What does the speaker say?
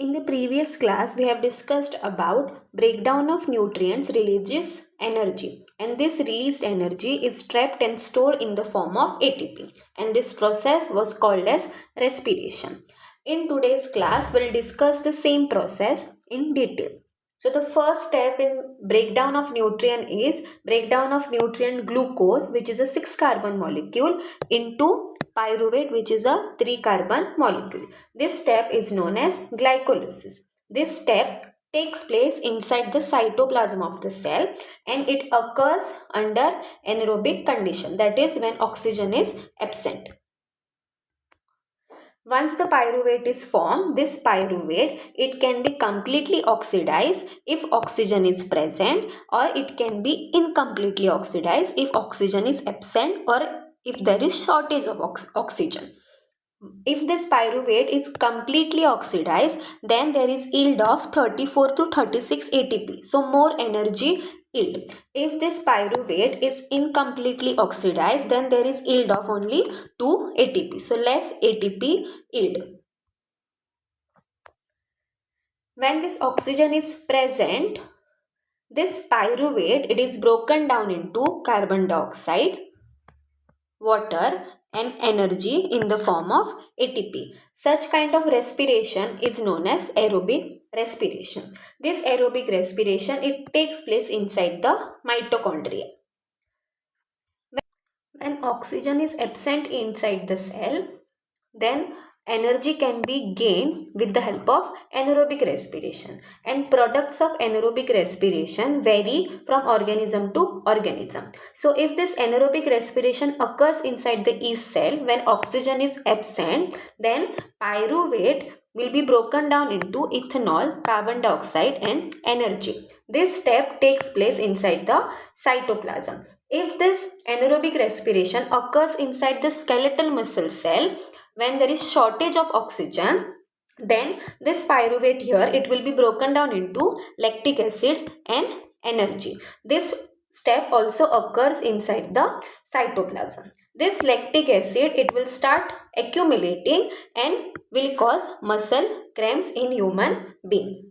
In the previous class, we have discussed about breakdown of nutrients releases energy, and this released energy is trapped and stored in the form of ATP, and this process was called as respiration. In today's class, we'll discuss the same process in detail. So the first step in breakdown of nutrient is breakdown of nutrient glucose, which is a 6-carbon molecule, into pyruvate, which is a 3-carbon molecule. This step is known as glycolysis. This step takes place inside the cytoplasm of the cell, and it occurs under anaerobic condition, that is when oxygen is absent. Once the pyruvate is formed, this pyruvate, it can be completely oxidized if oxygen is present, or it can be incompletely oxidized if oxygen is absent or if there is shortage of oxygen. If this pyruvate is completely oxidized, then there is yield of 34 to 36 ATP. So more energy yield. If this pyruvate is incompletely oxidized, then there is yield of only 2 ATP. So less ATP yield. When this oxygen is present, this pyruvate, it is broken down into carbon dioxide, water and energy in the form of ATP. Such kind of respiration is known as aerobic respiration. This aerobic respiration, it takes place inside the mitochondria. When oxygen is absent inside the cell, then energy can be gained with the help of anaerobic respiration, and products of anaerobic respiration vary from organism to organism. So if this anaerobic respiration occurs inside the yeast cell when oxygen is absent, then pyruvate will be broken down into ethanol, carbon dioxide and energy. This step takes place inside the cytoplasm. If this anaerobic respiration occurs inside the skeletal muscle cell when there is shortage of oxygen, then this pyruvate here, it will be broken down into lactic acid and energy. This step also occurs inside the cytoplasm. This lactic acid, it will start accumulating and will cause muscle cramps in human being.